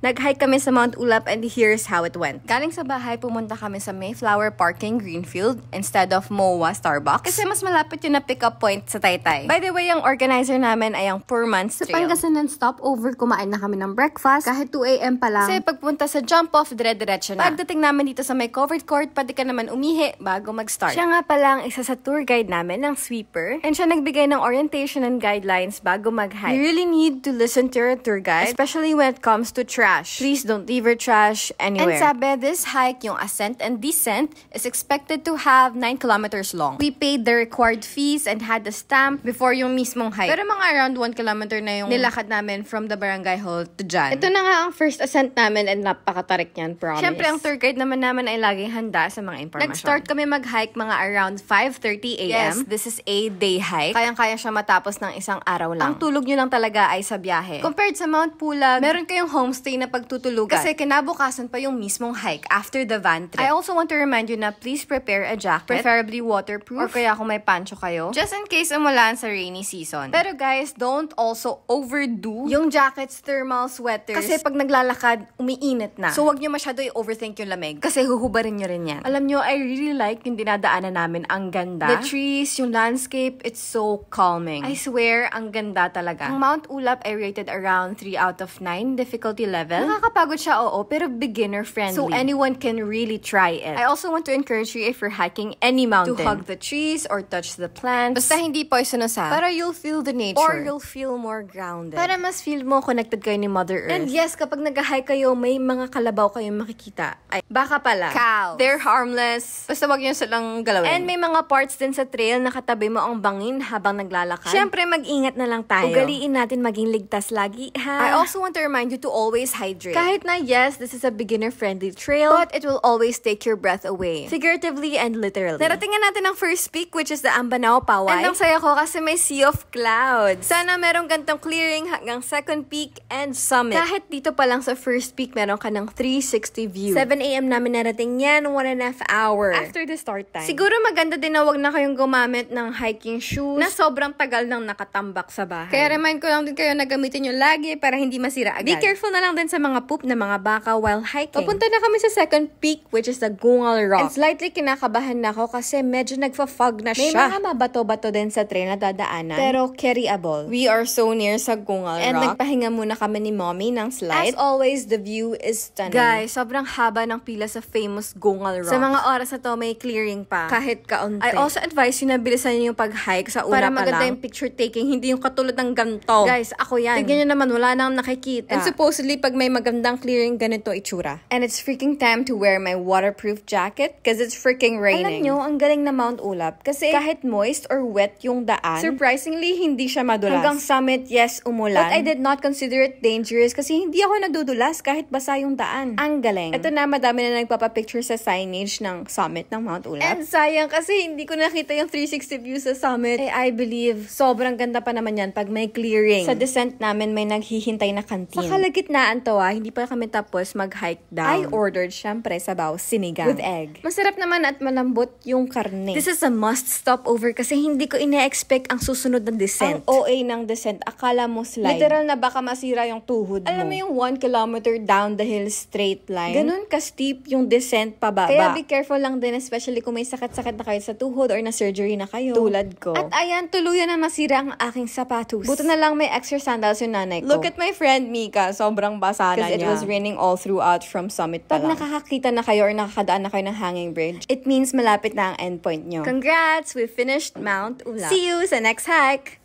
Nag-hike kami sa Mount Ulap and here's how it went. Galing sa bahay, pumunta kami sa Mayflower Parking Greenfield instead of MOA Starbucks kasi mas malapit yung na pick-up point sa Taytay. By the way, ang organizer namin ay ang 4 months trail. Sa Pangasinan stopover, kumain na kami ng breakfast kahit 2 a.m. pa lang. Kasi pagpunta sa jump-off, dire-diretso na. Pagdating namin dito sa may covered court, pwede ka naman umihi bago mag-start. Siya nga pala ang isa sa tour guide namin ng sweeper and siya nagbigay ng orientation and guidelines bago mag-hike. You really need to listen to your tour guide, especially when it comes to trash. Please don't leave your trash anywhere. And sabi, this hike, yung ascent and descent, is expected to have 9 kilometers long. We paid the required fees and had the stamp before yung mismong hike. Pero mga around 1 kilometer na yung nilakad namin from the barangay hall to dyan. Ito na nga ang first ascent namin and napakatarik niyan, promise. Siyempre, ang tour guide naman ay laging handa sa mga impormasyon. Nag-start kami mag-hike mga around 5:30 a.m. Yes, this is a day hike. Kayang-kaya siya matapos ng isang araw lang. Ang tulog nyo lang talaga ay sa biyahe. Compared sa Mount Pulag, meron kayong homestay na pagtutulugan. Kasi kinabukasan pa yung mismong hike after the van trip. I also want to remind you na please prepare a jacket, preferably waterproof, or kaya kung may pancho kayo, just in case umulan sa rainy season. Pero guys, don't also overdo yung jackets, thermal sweaters. Kasi pag naglalakad, umiinit na. So wag nyo masyado i-overthink yung lamig. Kasi huhubarin nyo rin yan. Alam nyo, I really like yung dinadaanan namin. Ang ganda. The trees, yung landscape, it's so calming. I swear, ang ganda talaga. Ang Mount Ulap ay rated around 3 out of 9 difficulty level. Nakakapagod siya, oo, pero beginner friendly. So anyone can really try it. I also want to encourage you if you're hiking any mountain to hug the trees or touch the plants. Basta hindi poisonous ha. Para you'll feel the nature. Or you'll feel more grounded. Para mas feel mo connected kayo ni Mother Earth. And yes, kapag nag-hike kayo, may mga kalabaw kayong makikita. Ay, baka pala. Cows. They're harmless. Basta wag nyo silang galawin. And may mga parts din sa trail na katabi mo ang bangin habang naglalakad. Siyempre, mag-ingat na lang tayo. Ugaliin natin maging ligtas lagi, ha? I also want to remind you to always hydrate. Kahit na yes, this is a beginner-friendly trail, but it will always take your breath away. Figuratively and literally. Narating natin ang first peak, which is the Ambanao Paway. And ang saya ko kasi may sea of clouds. Sana merong gantong clearing hanggang second peak and summit. Kahit dito pa lang sa first peak, meron ka ng 360 view. 7 a.m. namin narating yan, 1.5 hours. After the start time. Siguro maganda din na wag na kayong gumamit ng hiking shoes na sobrang tagal nang nakatambak sa bahay. Kaya remind ko lang din kayo na gamitin nyo lagi para hindi masira agad. Be careful na lang din sa mga poop na mga baka while hiking. Papunta na kami sa second peak, which is the Gungal Rock. And slightly kinakabahan na ako kasi medyo nagfa-fog na siya. May mga mabato-bato din sa trail na dadaanan, pero carryable. We are so near sa Gungal Rock. And nagpahinga muna kami ni Mommy ng slide. As always, the view is stunning. Guys, sobrang haba ng pila sa famous Gungal Rock. Sa mga oras na to, may clearing pa. Kahit kaunti. I also advise you na bilisan nyo yung pag-hike sa una pa lang. Para maganda yung picture taking, hindi yung katulad ng ganito. Guys, ako yan. Tignan nyo naman, wala nang nakikita. And supposedly, pag may magandang clearing, ganito itsura. And it's freaking time to wear my waterproof jacket because it's freaking raining. Alam nyo, ang galing na Mount Ulap kasi kahit moist or wet yung daan, surprisingly, hindi siya madulas. Hanggang summit, yes, umulan. But I did not consider it dangerous kasi hindi ako nadudulas kahit basa yung daan. Ang galing. Ito na, madami na nagpapapicture sa signage ng summit ng Mount Ulap. And sayang kasi hindi ko nakita yung 360 view sa summit. I believe, sobrang ganda pa naman yan pag may clearing. Sa descent namin, may naghihintay na kantin. Sa kalagitnaan to hindi pa kami tapos mag-hike down. I ordered, syempre, sabaw, sinigang. With egg. Masarap naman at malambot yung karne. This is a must stop over kasi hindi ko ina-expect ang susunod na descent. Ang OA ng descent, akala mo slide. Literal na baka masira yung tuhod mo. Alam mo yung 1 kilometer down the hill straight line? Ganun ka-steep yung descent pababa. Kaya be careful lang din, especially kung may sakit-sakit na kayo sa tuhod or na-surgery na kayo. Tulad ko. At ayan, tuluyan na masira ang aking sapatos. Buto na lang may extra sandals yung nanay ko. Look at my friend Mika, sobrang basa na niya. Because it was raining all throughout from summit pa lang. Pag nakakakita na kayo or nakakadaan na kayo ng hanging bridge, it means malapit na ang endpoint nyo. Congrats! We finished Mount Ulap. See you sa next hike!